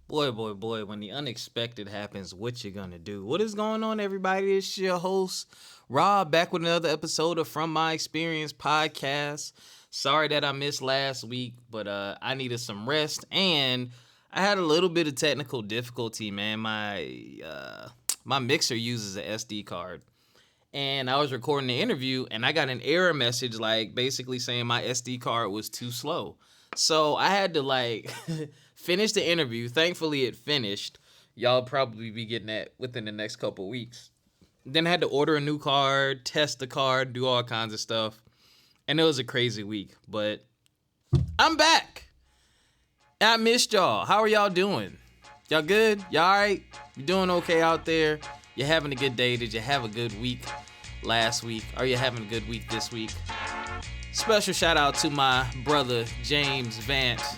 Boy, when the unexpected happens, what you gonna do? What is going on, everybody? It's your host, Rob, back with another episode of From My Experience podcast. Sorry that I missed last week, but I needed some rest, and I had a little bit of technical difficulty, man. My mixer uses a SD card. And I was recording the interview, and I got an error message, like basically saying my SD card was too slow. So I had to finish the interview. Thankfully, it finished. Y'all probably be getting that within the next couple weeks. Then I had to order a new card, test the card, do all kinds of stuff, and it was a crazy week. But I'm back. I missed y'all. How are y'all doing? Y'all good? Y'all all right? You doing okay out there? You having a good day? Did you have a good week last week? Are you having a good week this week? Special shout out to my brother James Vance,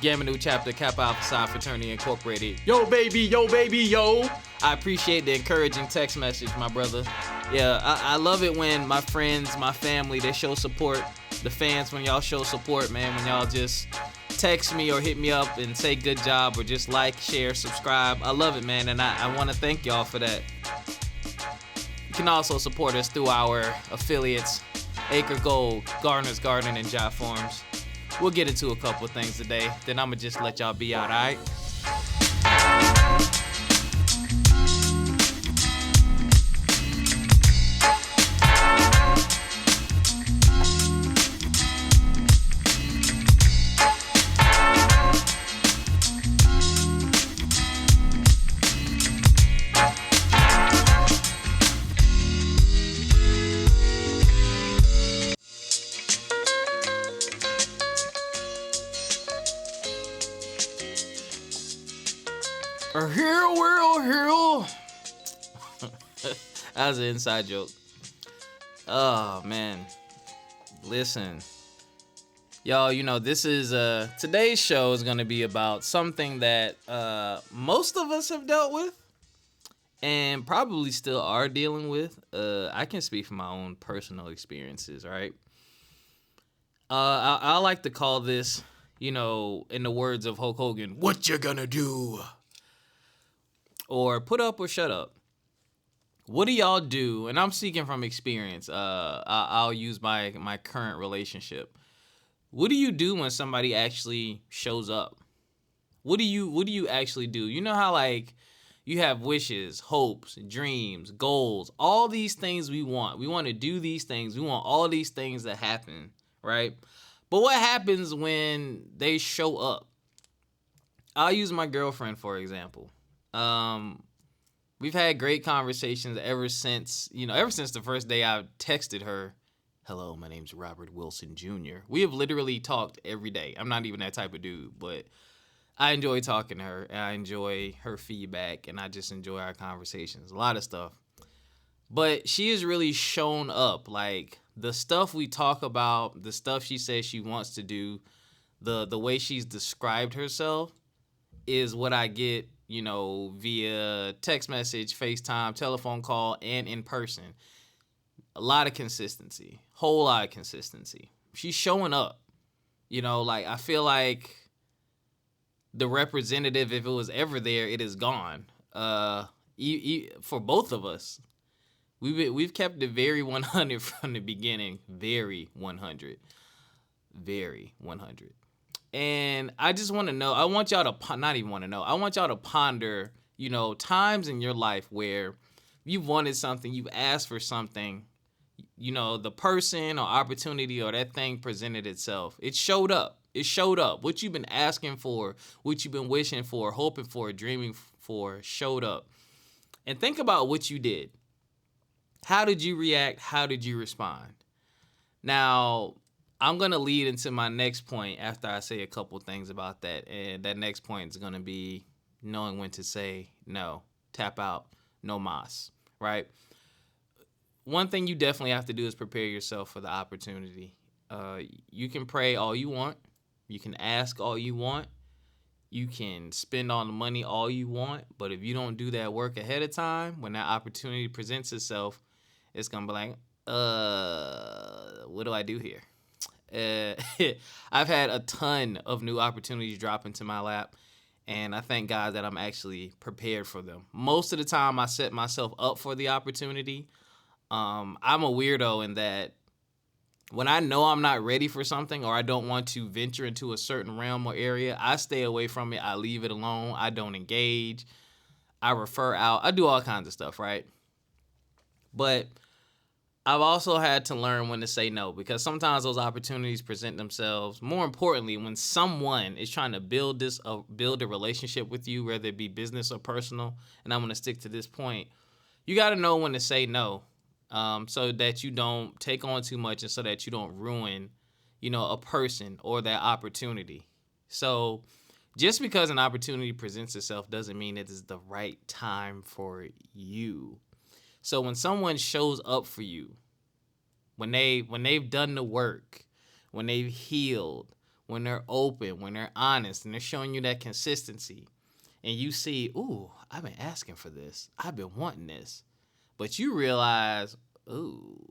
Gamma Nu Chapter Kappa Alpha Psi Fraternity Incorporated. Yo baby, yo. I appreciate the encouraging text message, my brother. Yeah, I love it when my friends, my family, they show support. The fans, when y'all show support, man, when y'all just text me or hit me up and say good job or just like, share, subscribe. I love it, man, and I want to thank y'all for that. You can also support us through our affiliates, Acre Gold, Gardener's Garden, and Jot Farms. We'll get into a couple things today, then I'm going to just let y'all be out, all right? Here. That was an inside joke. Oh, man. Listen. Y'all, this is, today's show is going to be about something that most of us have dealt with and probably still are dealing with. I can speak from my own personal experiences, right? I like to call this, in the words of Hulk Hogan, what you gonna do? Or put up or shut up. What do y'all do? And I'm speaking from experience. I'll use my current relationship. What do you do when somebody actually shows up? What do you actually do? You know how you have wishes, hopes, dreams, goals, all these things we want. We want to do these things. We want all these things to happen, right? But what happens when they show up? I'll use my girlfriend for example. We've had great conversations ever since the first day I texted her, hello, my name's Robert Wilson Jr. We have literally talked every day. I'm not even that type of dude, but I enjoy talking to her, and I enjoy her feedback, and I just enjoy our conversations. A lot of stuff. But she has really shown up. Like, the stuff we talk about, the stuff she says she wants to do, the way she's described herself is what I get, via text message, FaceTime, telephone call, and in person. A lot of consistency. Whole lot of consistency. She's showing up. I feel like the representative, if it was ever there, it is gone. For both of us. We've kept it very 100 from the beginning. Very 100. Very 100. And I just want to know, I want y'all to, not even want to know, I want y'all to ponder, times in your life where you've wanted something, you've asked for something, the person or opportunity or that thing presented itself. It showed up. What you've been asking for, what you've been wishing for, hoping for, dreaming for, showed up. And think about what you did. How did you react? How did you respond? Now, I'm going to lead into my next point after I say a couple things about that. And that next point is going to be knowing when to say no, tap out, no mas, right? One thing you definitely have to do is prepare yourself for the opportunity. You can pray all you want. You can ask all you want. You can spend all the money all you want. But if you don't do that work ahead of time, when that opportunity presents itself, it's going to be like, what do I do here? I've had a ton of new opportunities drop into my lap, And I thank God that I'm actually prepared for them. Most of the time, I set myself up for the opportunity. I'm a weirdo in that when I know I'm not ready for something or I don't want to venture into a certain realm or area, I stay away from it. I leave it alone. I don't engage. I refer out. I do all kinds of stuff, right? But I've also had to learn when to say no, because sometimes those opportunities present themselves. More importantly, when someone is trying to build a relationship with you, whether it be business or personal, and I'm going to stick to this point, you got to know when to say no, so that you don't take on too much and so that you don't ruin, a person or that opportunity. So just because an opportunity presents itself doesn't mean it is the right time for you. So when someone shows up for you, when they've done the work, when they've healed, when they're open, when they're honest, and they're showing you that consistency, and you see, ooh, I've been asking for this, I've been wanting this, but you realize, ooh,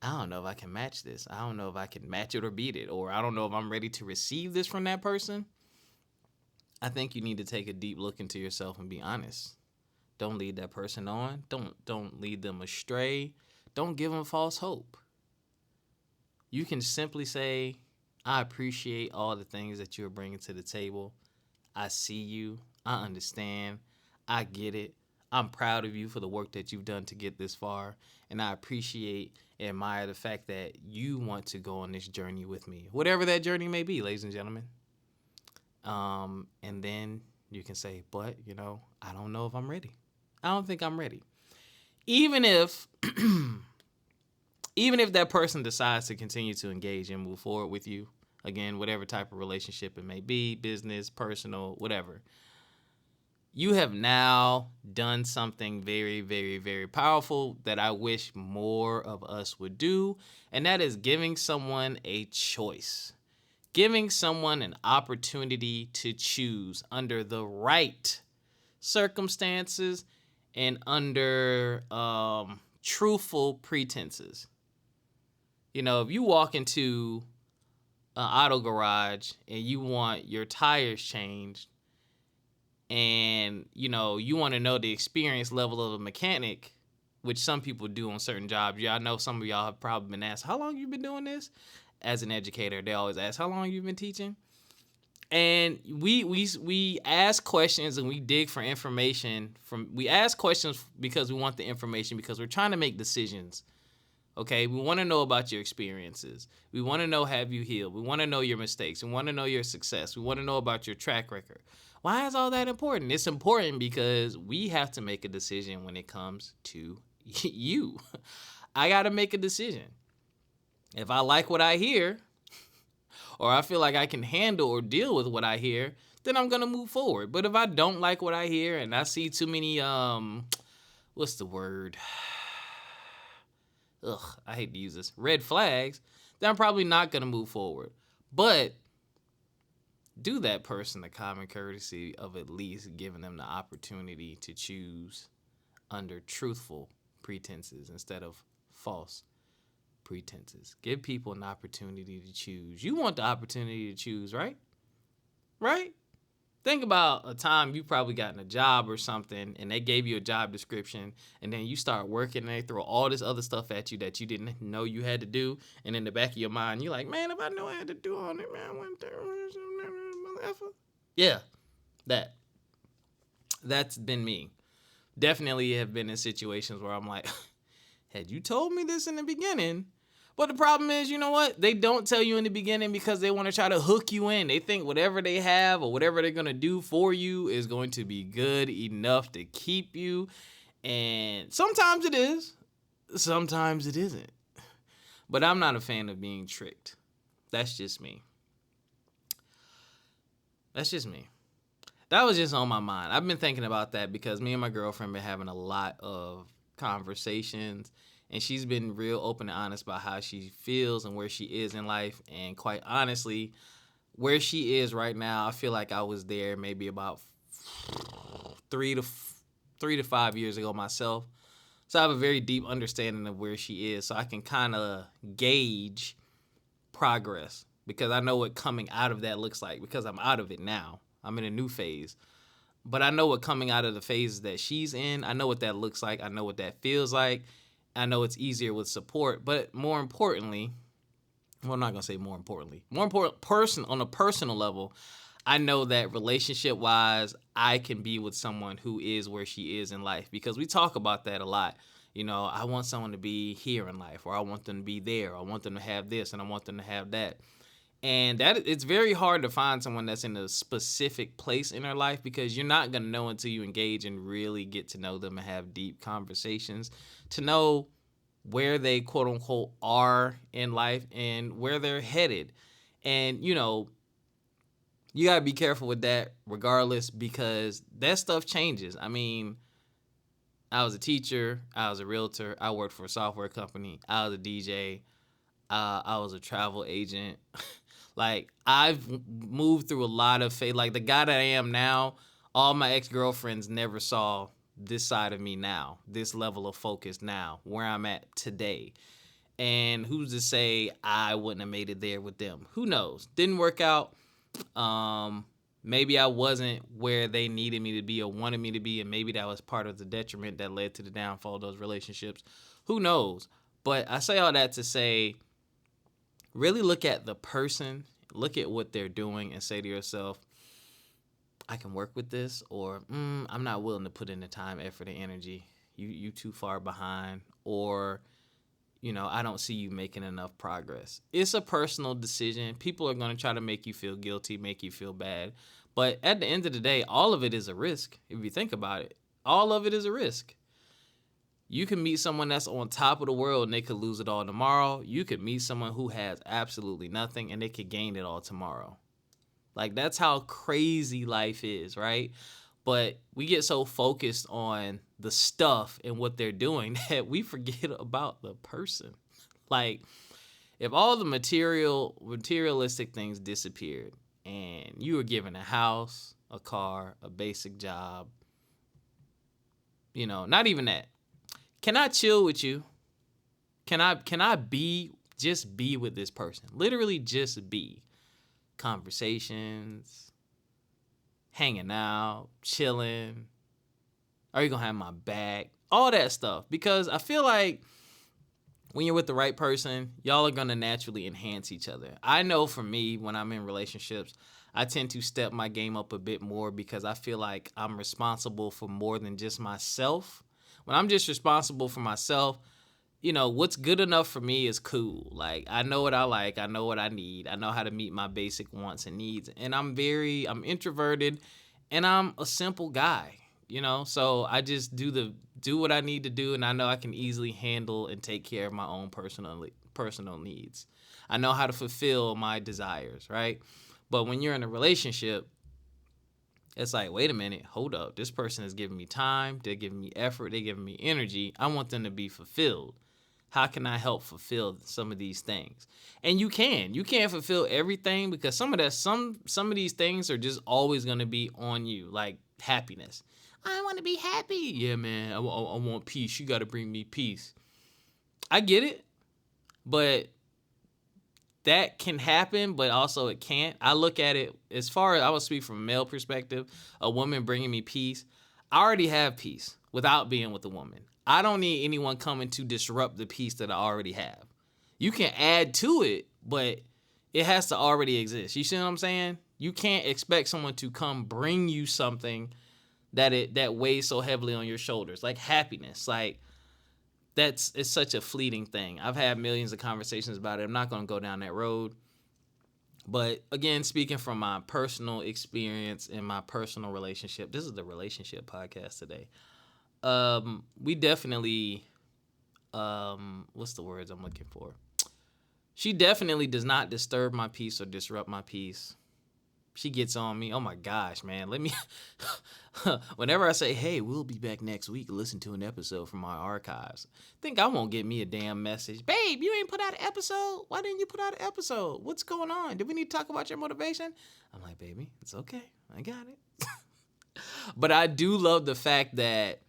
I don't know if I can match this. I don't know if I can match it or beat it, or I don't know if I'm ready to receive this from that person. I think you need to take a deep look into yourself and be honest. Don't lead that person on. Don't lead them astray. Don't give them false hope. You can simply say, I appreciate all the things that you're bringing to the table. I see you. I understand. I get it. I'm proud of you for the work that you've done to get this far. And I appreciate and admire the fact that you want to go on this journey with me. Whatever that journey may be, ladies and gentlemen. And then you can say, but, I don't know if I'm ready. I don't think I'm ready. Even if that person decides to continue to engage and move forward with you, again, whatever type of relationship it may be, business, personal, whatever, you have now done something very, very, very powerful that I wish more of us would do, and that is giving someone a choice. Giving someone an opportunity to choose under the right circumstances and under truthful pretenses. If you walk into an auto garage and you want your tires changed and, you want to know the experience level of a mechanic, which some people do on certain jobs. I know some of y'all have probably been asked, how long you been doing this? As an educator, they always ask, how long you been teaching? And we ask questions and we dig for information. We ask questions because we want the information, because we're trying to make decisions. Okay, we want to know about your experiences. We want to know, have you healed? We want to know your mistakes. We want to know your success. We want to know about your track record. Why is all that important? It's important because we have to make a decision when it comes to you. I got to make a decision. If I like what I hear, or I feel like I can handle or deal with what I hear, then I'm going to move forward. But if I don't like what I hear and I see too many, what's the word? I hate to use this, red flags, then I'm probably not going to move forward. But do that person the common courtesy of at least giving them the opportunity to choose under truthful pretenses instead of false pretenses. Give people an opportunity to choose. You want the opportunity to choose, right? Right? Think about a time you probably gotten a job or something and they gave you a job description and then you start working and they throw all this other stuff at you that you didn't know you had to do. And in the back of your mind, you're like, man, if I knew I had to do all that, man, I wouldn't do it. Yeah, that's been me. Definitely have been in situations where I'm like, had you told me this in the beginning. But the problem is, you know what? They don't tell you in the beginning because they want to try to hook you in. They think whatever they have or whatever they're going to do for you is going to be good enough to keep you. And sometimes it is. Sometimes it isn't. But I'm not a fan of being tricked. That's just me. That was just on my mind. I've been thinking about that because me and my girlfriend been having a lot of conversations. And she's been real open and honest about how she feels and where she is in life. And quite honestly, where she is right now, I feel like I was there maybe about 3 to 5 years ago myself. So I have a very deep understanding of where she is. So I can kind of gauge progress because I know what coming out of that looks like because I'm out of it now. I'm in a new phase. But I know what coming out of the phases that she's in, I know what that looks like. I know what that feels like. I know it's easier with support. But more importantly, well, I'm not going to say more importantly. More important, on a personal level, I know that relationship wise, I can be with someone who is where she is in life, because we talk about that a lot. You know, I want someone to be here in life, or I want them to be there, or I want them to have this, and I want them to have that. And that it's very hard to find someone that's in a specific place in their life, because you're not going to know until you engage and really get to know them and have deep conversations to know where they quote unquote are in life and where they're headed. And, you know, you got to be careful with that regardless, because that stuff changes. I mean, I was a teacher, I was a realtor, I worked for a software company, I was a DJ, I was a travel agent. Like, I've moved through a lot of phase. Like, the guy that I am now, all my ex-girlfriends never saw this side of me now, this level of focus now, where I'm at today. And who's to say I wouldn't have made it there with them? Who knows? Didn't work out. Maybe I wasn't where they needed me to be or wanted me to be, and maybe that was part of the detriment that led to the downfall of those relationships. Who knows? But I say all that to say, really look at the person, look at what they're doing, and say to yourself, I can work with this, or I'm not willing to put in the time, effort, and energy. You too far behind, or you know, I don't see you making enough progress. It's a personal decision. People are going to try to make you feel guilty, make you feel bad. But at the end of the day, all of it is a risk. If you think about it, all of it is a risk. You can meet someone that's on top of the world and they could lose it all tomorrow. You could meet someone who has absolutely nothing and they could gain it all tomorrow. Like, that's how crazy life is, right? But we get so focused on the stuff and what they're doing that we forget about the person. Like, if all the materialistic things disappeared and you were given a house, a car, a basic job, you know, not even that. Can I chill with you? Can I just be with this person? Literally just be. Conversations, hanging out, chilling. Are you going to have my back? All that stuff. Because I feel like when you're with the right person, y'all are going to naturally enhance each other. I know for me, when I'm in relationships, I tend to step my game up a bit more because I feel like I'm responsible for more than just myself. When I'm just responsible for myself, you know, what's good enough for me is cool. Like, I know what I like. I know what I need. I know how to meet my basic wants and needs. And I'm introverted and I'm a simple guy, you know? So I just do what I need to do. And I know I can easily handle and take care of my own personal needs. I know how to fulfill my desires, right? But when you're in a relationship, it's like, wait a minute, hold up. This person is giving me time. They're giving me effort. They're giving me energy. I want them to be fulfilled. How can I help fulfill some of these things? And you can't fulfill everything, because some of these things are just always going to be on you, like happiness. I want to be happy. Yeah, man, I want peace. You got to bring me peace. I get it, but that can happen, but also it can't. I look at it as far as I would speak from a male perspective, a woman bringing me peace. I already have peace without being with a woman. I don't need anyone coming to disrupt the peace that I already have. You can add to it, but it has to already exist. You see what I'm saying? You can't expect someone to come bring you something that weighs so heavily on your shoulders, like happiness. Like, it's such a fleeting thing. I've had millions of conversations about it. I'm not going to go down that road. But again, speaking from my personal experience and my personal relationship, this is the relationship podcast today. We definitely, what's the words I'm looking for? She definitely does not disturb my peace or disrupt my peace. She gets on me. Oh my gosh, man. Whenever I say, hey, we'll be back next week, listen to an episode from my archives, think I won't get me a damn message. Babe, you ain't put out an episode? Why didn't you put out an episode? What's going on? Did we need to talk about your motivation? I'm like, baby, it's okay. I got it. But I do love the fact that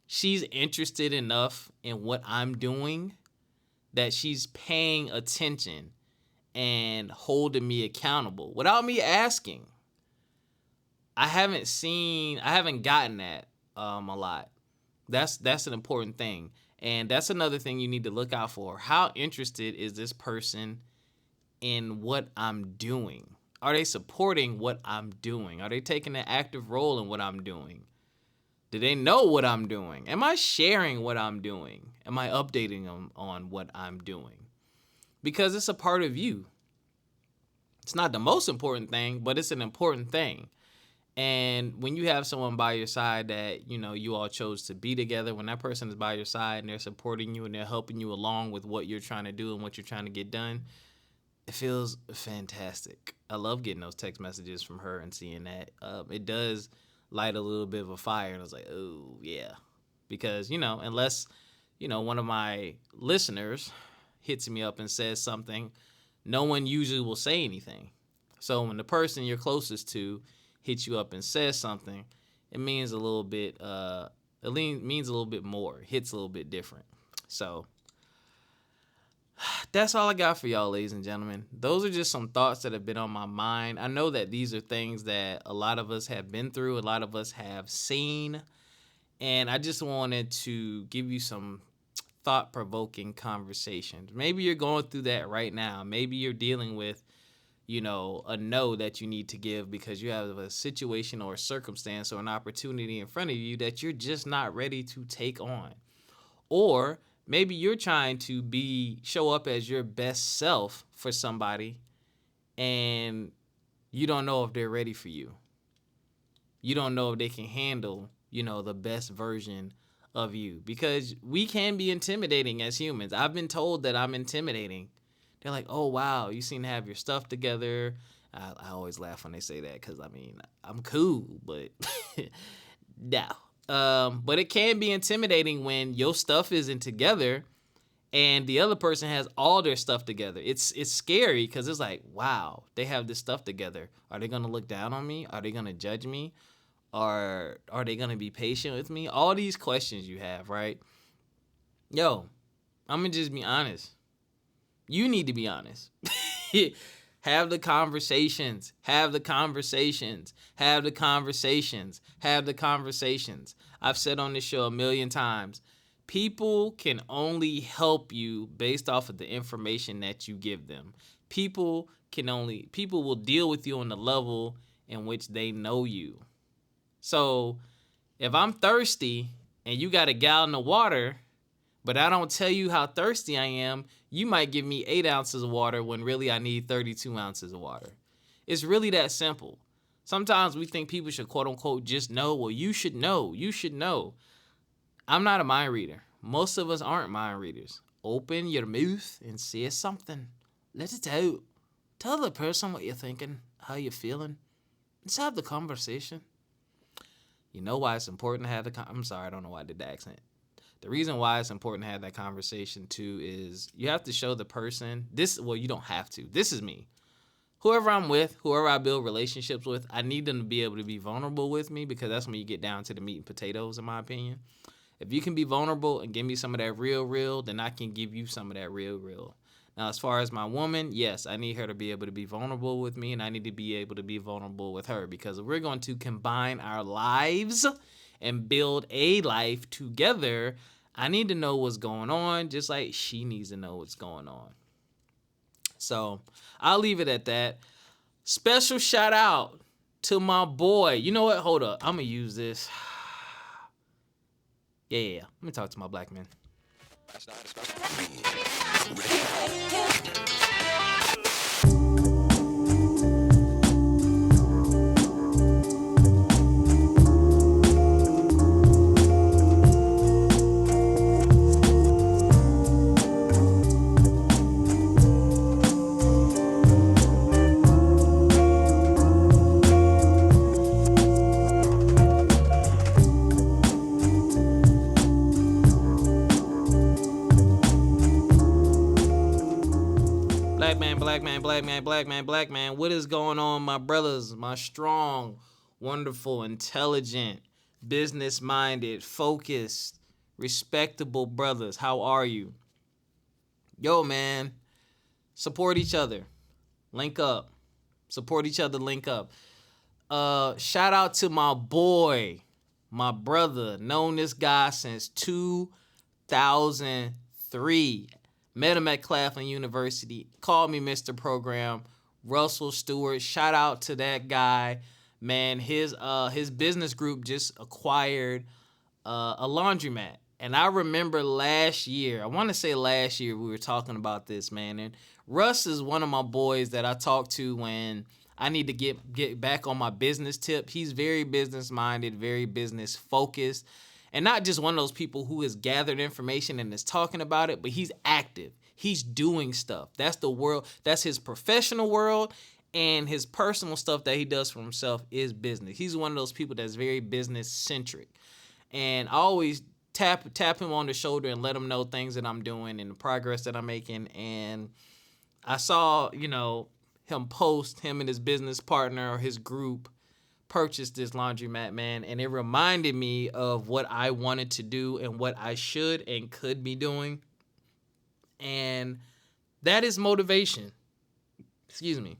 she's interested enough in what I'm doing that she's paying attention and holding me accountable without me asking. I haven't gotten that a lot. That's an important thing. And that's another thing you need to look out for. How interested is this person in what I'm doing? Are they supporting what I'm doing? Are they taking an active role in what I'm doing? Do they know what I'm doing? Am I sharing what I'm doing? Am I updating them on what I'm doing? Because it's a part of you. It's not the most important thing, but it's an important thing. And when you have someone by your side that, you all chose to be together, when that person is by your side and they're supporting you and they're helping you along with what you're trying to do and what you're trying to get done, it feels fantastic. I love getting those text messages from her and seeing that. It does light a little bit of a fire. And I was like, oh, yeah. Because, unless, one of my listeners hits me up and says something, no one usually will say anything. So when the person you're closest to hits you up and says something, it means a little bit, means a little bit more. It hits a little bit different. So that's all I got for y'all, ladies and gentlemen. Those are just some thoughts that have been on my mind. I know that these are things that a lot of us have been through, a lot of us have seen, and I just wanted to give you some thought-provoking conversations. Maybe you're going through that right now. Maybe you're dealing with, a no that you need to give because you have a situation or a circumstance or an opportunity in front of you that you're just not ready to take on. Or maybe you're trying to show up as your best self for somebody and you don't know if they're ready for you. You don't know if they can handle, the best version of you, because we can be intimidating as humans. I've been told that I'm intimidating. They're like, oh, wow, you seem to have your stuff together. I always laugh when they say that because, I'm cool, but no. But it can be intimidating when your stuff isn't together and the other person has all their stuff together. It's scary because it's like, wow, they have this stuff together. Are they going to look down on me? Are they going to judge me? Or are they going to be patient with me? All these questions you have, right? Yo, I'm going to just be honest. You need to be honest. Have the conversations. Have the conversations. Have the conversations. Have the conversations. I've said on this show a million times, people can only help you based off of the information that you give them. People will deal with you on the level in which they know you. So if I'm thirsty and you got a gallon of water, but I don't tell you how thirsty I am, you might give me 8 ounces of water when really I need 32 ounces of water. It's really that simple. Sometimes we think people should, quote unquote, just know. Well, you should know. You should know. I'm not a mind reader. Most of us aren't mind readers. Open your mouth and say something. Let it out. Tell the person what you're thinking, how you're feeling. Let's have the conversation. You know why it's important to have I'm sorry, I don't know why I did the accent. The reason why it's important to have that conversation too is you have to show the person you don't have to. This is me. Whoever I'm with, whoever I build relationships with, I need them to be able to be vulnerable with me because that's when you get down to the meat and potatoes, in my opinion. If you can be vulnerable and give me some of that real, then I can give you some of that real. Now, as far as my woman, yes, I need her to be able to be vulnerable with me, and I need to be able to be vulnerable with her, because if we're going to combine our lives and build a life together, I need to know what's going on, just like she needs to know what's going on. So I'll leave it at that. Special shout out to my boy. You know what? Hold up. I'm going to use this. Yeah. Let me talk to my black man. Black man. What is going on, my brothers, my strong, wonderful, intelligent, business-minded, focused, respectable brothers? How are you? Yo, man, support each other. Link up. Support each other, link up. Shout out to my boy, my brother. Known this guy since 2003. Met him at Claflin University. Called me Mr. Program. Russell Stewart. Shout out to that guy. Man, his business group just acquired a laundromat. And I remember last year, I want to say last year, we were talking about this, man. And Russ is one of my boys that I talk to when I need to get back on my business tip. He's very business minded, very business focused, and not just one of those people who has gathered information and is talking about it, but he's active. He's doing stuff. That's the world. That's his professional world, and his personal stuff that he does for himself is business. He's one of those people that's very business centric, and I always tap him on the shoulder and let him know things that I'm doing and the progress that I'm making. And I saw, him post, him and his business partner or his group purchased this laundromat, man, and it reminded me of what I wanted to do and what I should and could be doing. And that is motivation. Excuse me.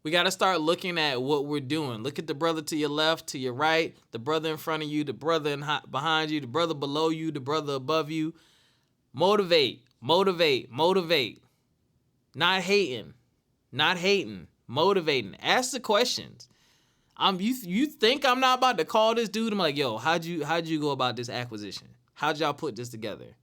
We got to start looking at what we're doing. Look at the brother to your left, to your right, the brother in front of you, the brother behind you, the brother below you, the brother above you. Motivate, motivate, motivate. Not hating, motivating. Ask the questions. You think I'm not about to call this dude? I'm like, yo, how'd you go about this acquisition? How'd y'all put this together?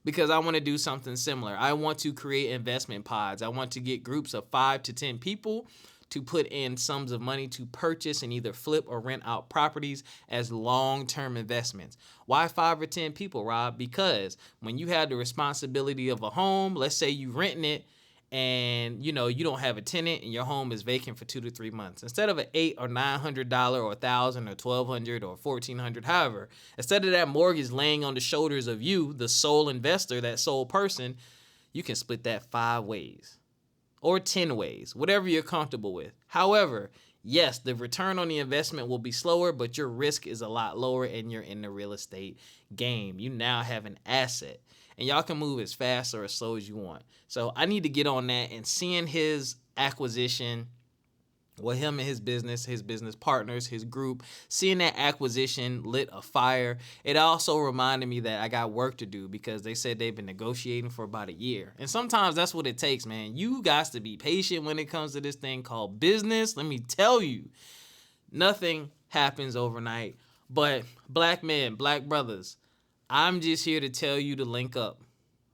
Because I want to do something similar. I want to create investment pods. I want to get groups of 5 to 10 people to put in sums of money to purchase and either flip or rent out properties as long-term investments. Why 5 or 10 people, Rob? Because when you have the responsibility of a home, let's say you renting it, and you don't have a tenant and your home is vacant for 2 to 3 months. Instead of an $800 or $900 or $1,000 or $1,200 or $1,400, however, instead of that mortgage laying on the shoulders of you, the sole investor, that sole person, you can split that 5 ways or 10 ways, whatever you're comfortable with. However, yes, the return on the investment will be slower, but your risk is a lot lower and you're in the real estate game. You now have an asset. And y'all can move as fast or as slow as you want. So I need to get on that, and seeing his acquisition, him and his business partners, his group, seeing that acquisition lit a fire. It also reminded me that I got work to do because they said they've been negotiating for about a year. And sometimes that's what it takes, man. You got to be patient when it comes to this thing called business. Let me tell you, nothing happens overnight. But black men, black brothers, I'm just here to tell you to link up.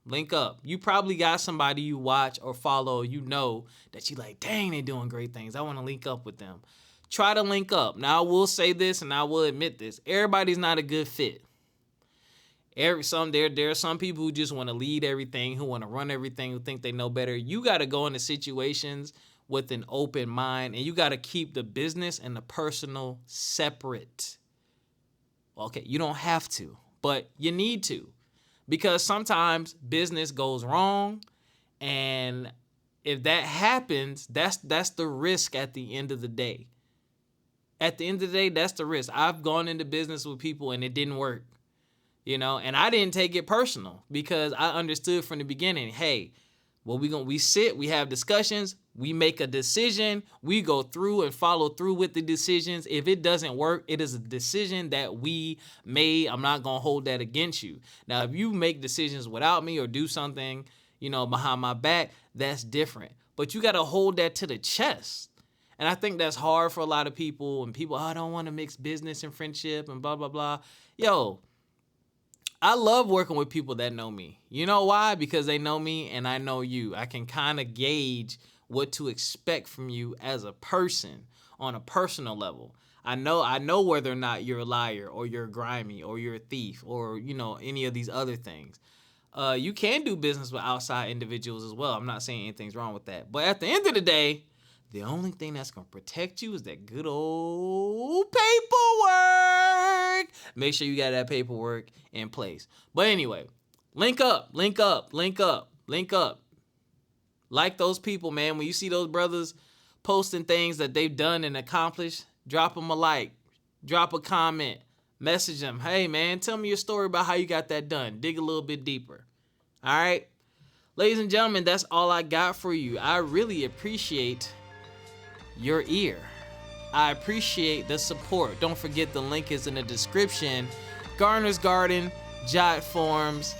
Link up. You probably got somebody you watch or follow, that you like, dang, they're doing great things. I want to link up with them. Try to link up. Now, I will say this, and I will admit this. Everybody's not a good fit. There are some people who just want to lead everything, who want to run everything, who think they know better. You got to go into situations with an open mind, and you got to keep the business and the personal separate. Okay, you don't have to, but you need to, because sometimes business goes wrong, and if that happens, that's the risk at the end of the day. At the end of the day, that's the risk. I've gone into business with people and it didn't work, and I didn't take it personal because I understood from the beginning, hey, well, we sit, we have discussions, we make a decision, we go through and follow through with the decisions. If it doesn't work, it is a decision that we made. I'm not going to hold that against you. Now, if you make decisions without me or do something, behind my back, that's different. But you got to hold that to the chest. And I think that's hard for a lot of people. And people, I don't want to mix business and friendship and blah, blah, blah. Yo, I love working with people that know me. You know why? Because they know me and I know you. I can kind of gauge what to expect from you as a person on a personal level. I know whether or not you're a liar or you're grimy or you're a thief or, any of these other things. You can do business with outside individuals as well. I'm not saying anything's wrong with that. But at the end of the day, the only thing that's going to protect you is that good old paperwork. Make sure you got that paperwork in place. But anyway, link up. Like those people, man. When you see those brothers posting things that they've done and accomplished, drop them a like, drop a comment, message them. Hey, man, tell me your story about how you got that done. Dig a little bit deeper. All right. Ladies and gentlemen, that's all I got for you. I really appreciate your ear. I appreciate the support. Don't forget the link is in the description. Garner's Garden, Jot Forms,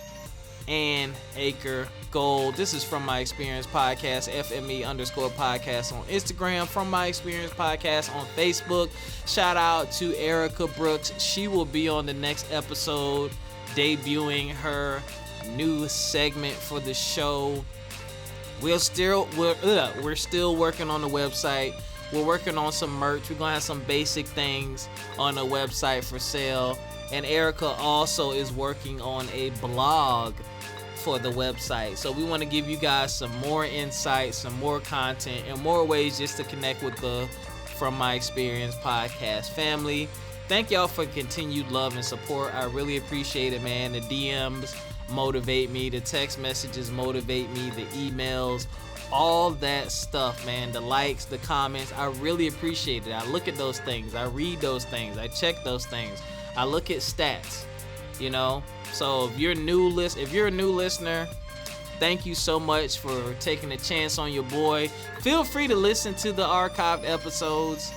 and Acre Gold. This is From My Experience Podcast, FME_podcast on Instagram, From My Experience Podcast on Facebook. Shout out to Erica Brooks. She will be on the next episode, debuting her new segment for the show. We're still working on the website. We're working on some merch. We're gonna have some basic things on the website for sale. And Erica also is working on a blog for the website. So we want to give you guys some more insight, some more content, and more ways just to connect with the From My Experience Podcast family. Thank y'all for continued love and support. I really appreciate it, man. The DMs motivate me. The text messages motivate me. The emails, all that stuff, man. The likes, the comments. I really appreciate it. I look at those things. I read those things. I check those things. I look at stats, you know. So if you're a new listener, thank you so much for taking a chance on your boy. Feel free to listen to the archived episodes.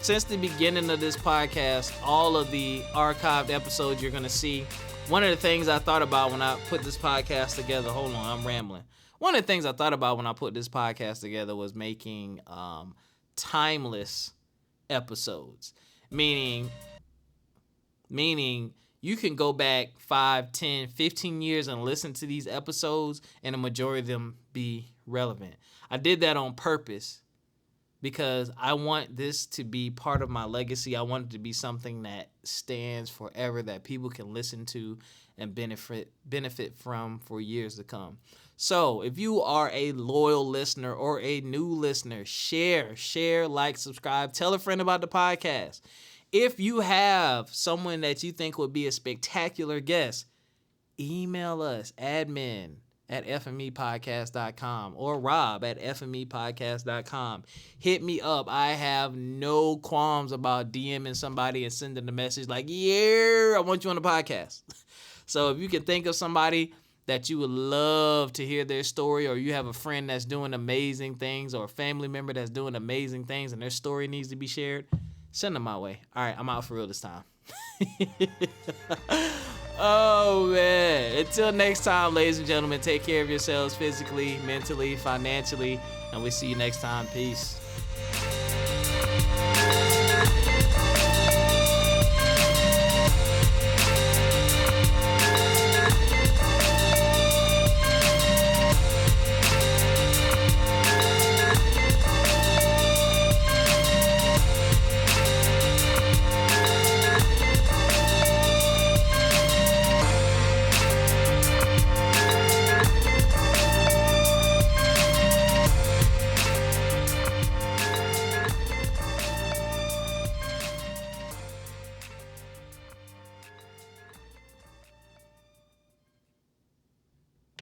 Since the beginning of this podcast, all of the archived episodes you're gonna see. One of the things I thought about when I put this podcast together, hold on, I'm rambling. One of the things I thought about when I put this podcast together was making timeless episodes. Meaning you can go back 5, 10, 15 years and listen to these episodes and the majority of them be relevant. I did that on purpose because I want this to be part of my legacy. I want it to be something that stands forever, that people can listen to and benefit from for years to come. So if you are a loyal listener or a new listener, share, like, subscribe, tell a friend about the podcast. If you have someone that you think would be a spectacular guest, email us, admin@fmepodcast.com or rob@fmepodcast.com. Hit me up. I have no qualms about DMing somebody and sending a message like, yeah, I want you on the podcast. So if you can think of somebody that you would love to hear their story, or you have a friend that's doing amazing things, or a family member that's doing amazing things and their story needs to be shared, send them my way. All right, I'm out for real this time. Oh, man. Until next time, ladies and gentlemen, take care of yourselves physically, mentally, financially, and we'll see you next time. Peace.